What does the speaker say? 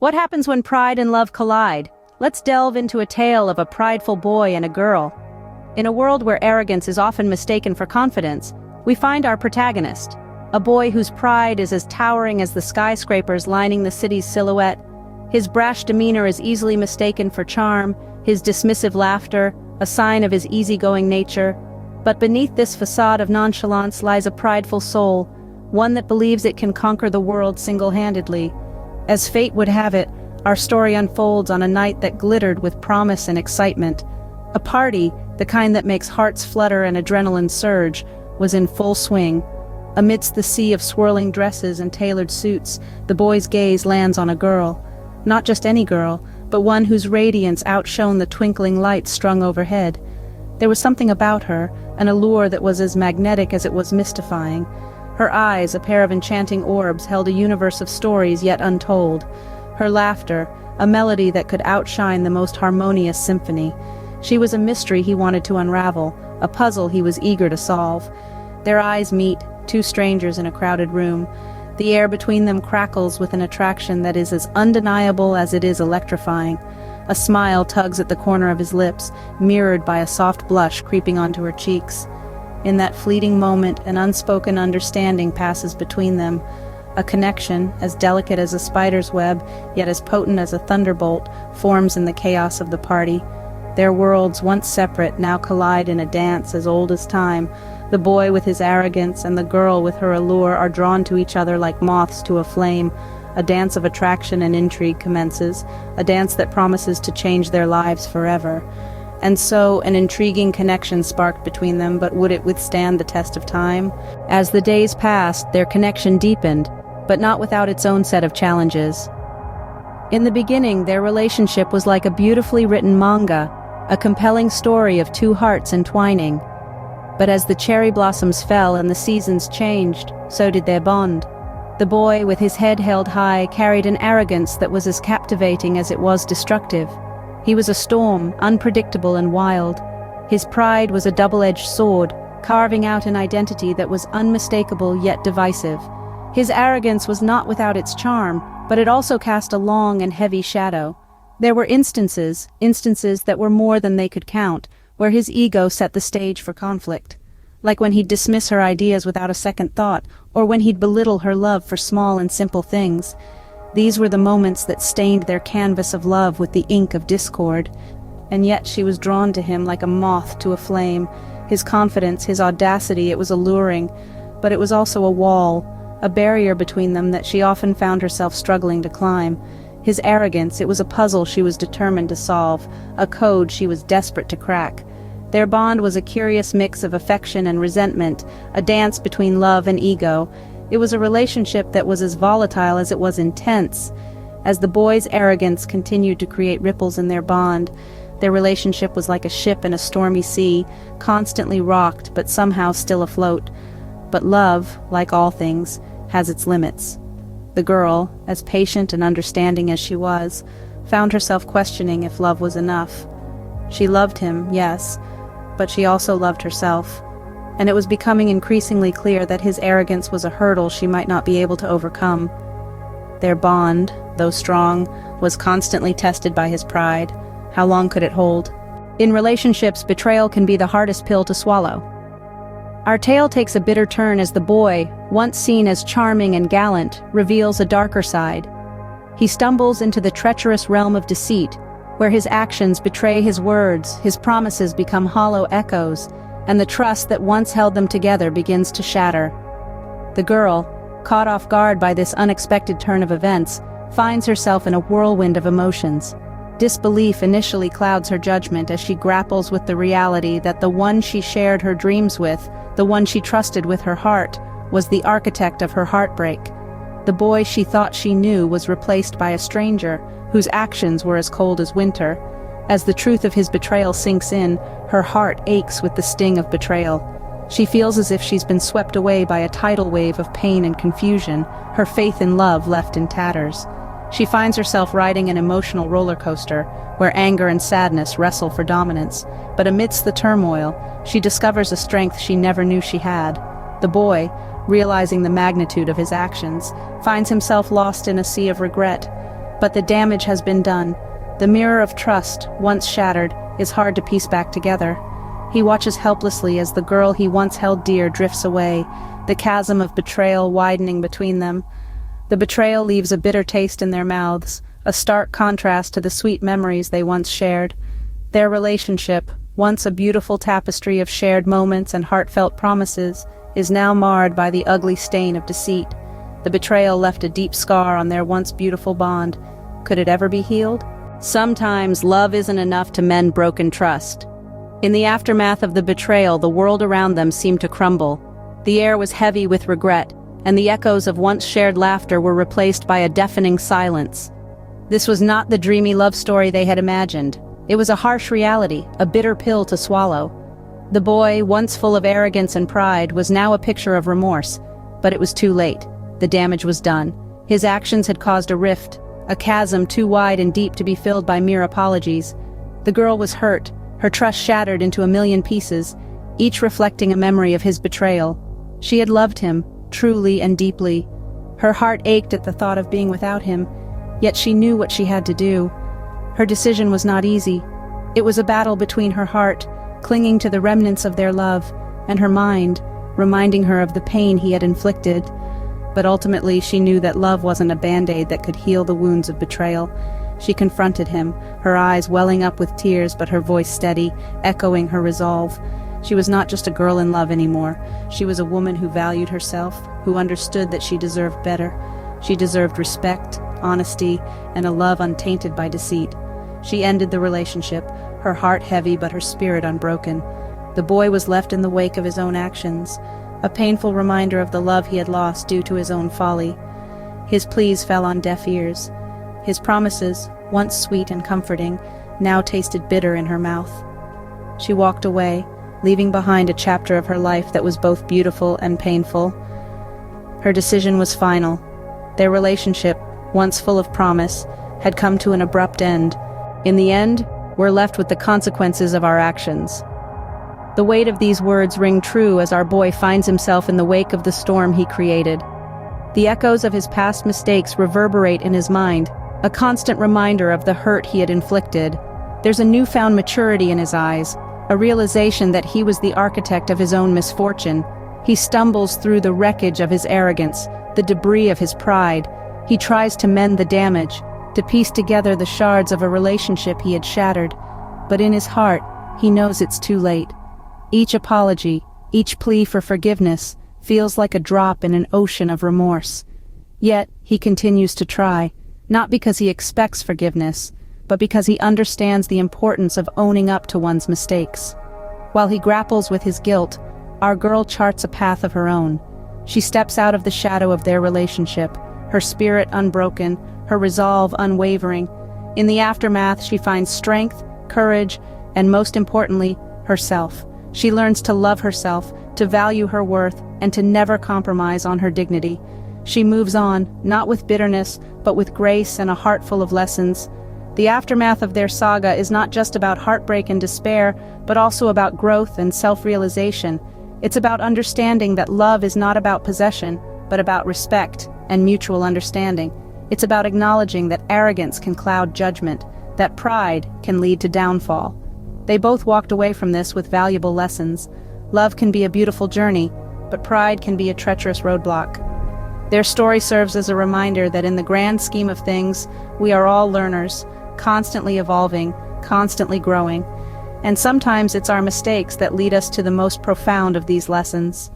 What happens when pride and love collide? Let's delve into a tale of a prideful boy and a girl. In a world where arrogance is often mistaken for confidence, we find our protagonist, a boy whose pride is as towering as the skyscrapers lining the city's silhouette. His brash demeanor is easily mistaken for charm, his dismissive laughter, a sign of his easygoing nature. But beneath this facade of nonchalance lies a prideful soul, one that believes it can conquer the world single-handedly. As fate would have it, our story unfolds on a night that glittered with promise and excitement. A party, the kind that makes hearts flutter and adrenaline surge, was in full swing. Amidst the sea of swirling dresses and tailored suits, the boy's gaze lands on a girl. Not just any girl, but one whose radiance outshone the twinkling lights strung overhead. There was something about her, an allure that was as magnetic as it was mystifying. Her eyes, a pair of enchanting orbs, held a universe of stories yet untold. Her laughter, a melody that could outshine the most harmonious symphony. She was a mystery he wanted to unravel, a puzzle he was eager to solve. Their eyes meet, two strangers in a crowded room. The air between them crackles with an attraction that is as undeniable as it is electrifying. A smile tugs at the corner of his lips, mirrored by a soft blush creeping onto her cheeks. In that fleeting moment, an unspoken understanding passes between them. A connection, as delicate as a spider's web, yet as potent as a thunderbolt, forms in the chaos of the party. Their worlds, once separate, now collide in a dance as old as time. The boy with his arrogance and the girl with her allure are drawn to each other like moths to a flame. A dance of attraction and intrigue commences, a dance that promises to change their lives forever. And so, an intriguing connection sparked between them, but would it withstand the test of time? As the days passed, their connection deepened, but not without its own set of challenges. In the beginning, their relationship was like a beautifully written manga, a compelling story of two hearts entwining. But as the cherry blossoms fell and the seasons changed, so did their bond. The boy, with his head held high, carried an arrogance that was as captivating as it was destructive. He was a storm, unpredictable and wild. His pride was a double-edged sword, carving out an identity that was unmistakable yet divisive. His arrogance was not without its charm, but it also cast a long and heavy shadow. There were instances that were more than they could count, where his ego set the stage for conflict. Like when he'd dismiss her ideas without a second thought, or when he'd belittle her love for small and simple things. These were the moments that stained their canvas of love with the ink of discord. And yet she was drawn to him like a moth to a flame. His confidence, his audacity, it was alluring, but it was also a wall, a barrier between them that she often found herself struggling to climb. His arrogance, it was a puzzle she was determined to solve, a code she was desperate to crack. Their bond was a curious mix of affection and resentment, a dance between love and ego. It was a relationship that was as volatile as it was intense. As the boy's arrogance continued to create ripples in their bond, their relationship was like a ship in a stormy sea, constantly rocked but somehow still afloat. But love, like all things, has its limits. The girl, as patient and understanding as she was, found herself questioning if love was enough. She loved him, yes, but she also loved herself, and it was becoming increasingly clear that his arrogance was a hurdle she might not be able to overcome. Their bond, though strong, was constantly tested by his pride. How long could it hold? In relationships, betrayal can be the hardest pill to swallow. Our tale takes a bitter turn as the boy, once seen as charming and gallant, reveals a darker side. He stumbles into the treacherous realm of deceit, where his actions betray his words, his promises become hollow echoes, and the trust that once held them together begins to shatter. The girl, caught off guard by this unexpected turn of events, finds herself in a whirlwind of emotions. Disbelief initially clouds her judgment as she grapples with the reality that the one she shared her dreams with, the one she trusted with her heart, was the architect of her heartbreak. The boy she thought she knew was replaced by a stranger, whose actions were as cold as winter. As the truth of his betrayal sinks in, her heart aches with the sting of betrayal. She feels as if she's been swept away by a tidal wave of pain and confusion, her faith in love left in tatters. She finds herself riding an emotional roller coaster, where anger and sadness wrestle for dominance. But amidst the turmoil, she discovers a strength she never knew she had. The boy, realizing the magnitude of his actions, finds himself lost in a sea of regret. But the damage has been done. The mirror of trust, once shattered, is hard to piece back together. He watches helplessly as the girl he once held dear drifts away, the chasm of betrayal widening between them. The betrayal leaves a bitter taste in their mouths, a stark contrast to the sweet memories they once shared. Their relationship, once a beautiful tapestry of shared moments and heartfelt promises, is now marred by the ugly stain of deceit. The betrayal left a deep scar on their once beautiful bond. Could it ever be healed? Sometimes love isn't enough to mend broken trust. In the aftermath of the betrayal, the world around them seemed to crumble. The air was heavy with regret, and the echoes of once shared laughter were replaced by a deafening silence. This was not the dreamy love story they had imagined. It was a harsh reality, a bitter pill to swallow. The boy, once full of arrogance and pride, was now a picture of remorse. But it was too late. The damage was done. His actions had caused a rift, a chasm too wide and deep to be filled by mere apologies. The girl was hurt, her trust shattered into a million pieces, each reflecting a memory of his betrayal. She had loved him, truly and deeply. Her heart ached at the thought of being without him, yet she knew what she had to do. Her decision was not easy. It was a battle between her heart, clinging to the remnants of their love, and her mind, reminding her of the pain he had inflicted. But ultimately she knew that love wasn't a band-aid that could heal the wounds of betrayal. She confronted him, her eyes welling up with tears but her voice steady, echoing her resolve. She was not just a girl in love anymore. She was a woman who valued herself, who understood that she deserved better. She deserved respect, honesty, and a love untainted by deceit. She ended the relationship, her heart heavy but her spirit unbroken. The boy was left in the wake of his own actions, a painful reminder of the love he had lost due to his own folly. His pleas fell on deaf ears. His promises, once sweet and comforting, now tasted bitter in her mouth. She walked away, leaving behind a chapter of her life that was both beautiful and painful. Her decision was final. Their relationship, once full of promise, had come to an abrupt end. In the end, we're left with the consequences of our actions. The weight of these words ring true as our boy finds himself in the wake of the storm he created. The echoes of his past mistakes reverberate in his mind, a constant reminder of the hurt he had inflicted. There's a newfound maturity in his eyes, a realization that he was the architect of his own misfortune. He stumbles through the wreckage of his arrogance, the debris of his pride. He tries to mend the damage, to piece together the shards of a relationship he had shattered. But in his heart, he knows it's too late. Each apology, each plea for forgiveness, feels like a drop in an ocean of remorse. Yet, he continues to try, not because he expects forgiveness, but because he understands the importance of owning up to one's mistakes. While he grapples with his guilt, our girl charts a path of her own. She steps out of the shadow of their relationship, her spirit unbroken, her resolve unwavering. In the aftermath, she finds strength, courage, and most importantly, herself. She learns to love herself, to value her worth, and to never compromise on her dignity. She moves on, not with bitterness, but with grace and a heart full of lessons. The aftermath of their saga is not just about heartbreak and despair, but also about growth and self-realization. It's about understanding that love is not about possession, but about respect and mutual understanding. It's about acknowledging that arrogance can cloud judgment, that pride can lead to downfall. They both walked away from this with valuable lessons. Love can be a beautiful journey, but pride can be a treacherous roadblock. Their story serves as a reminder that in the grand scheme of things, we are all learners, constantly evolving, constantly growing. And sometimes it's our mistakes that lead us to the most profound of these lessons.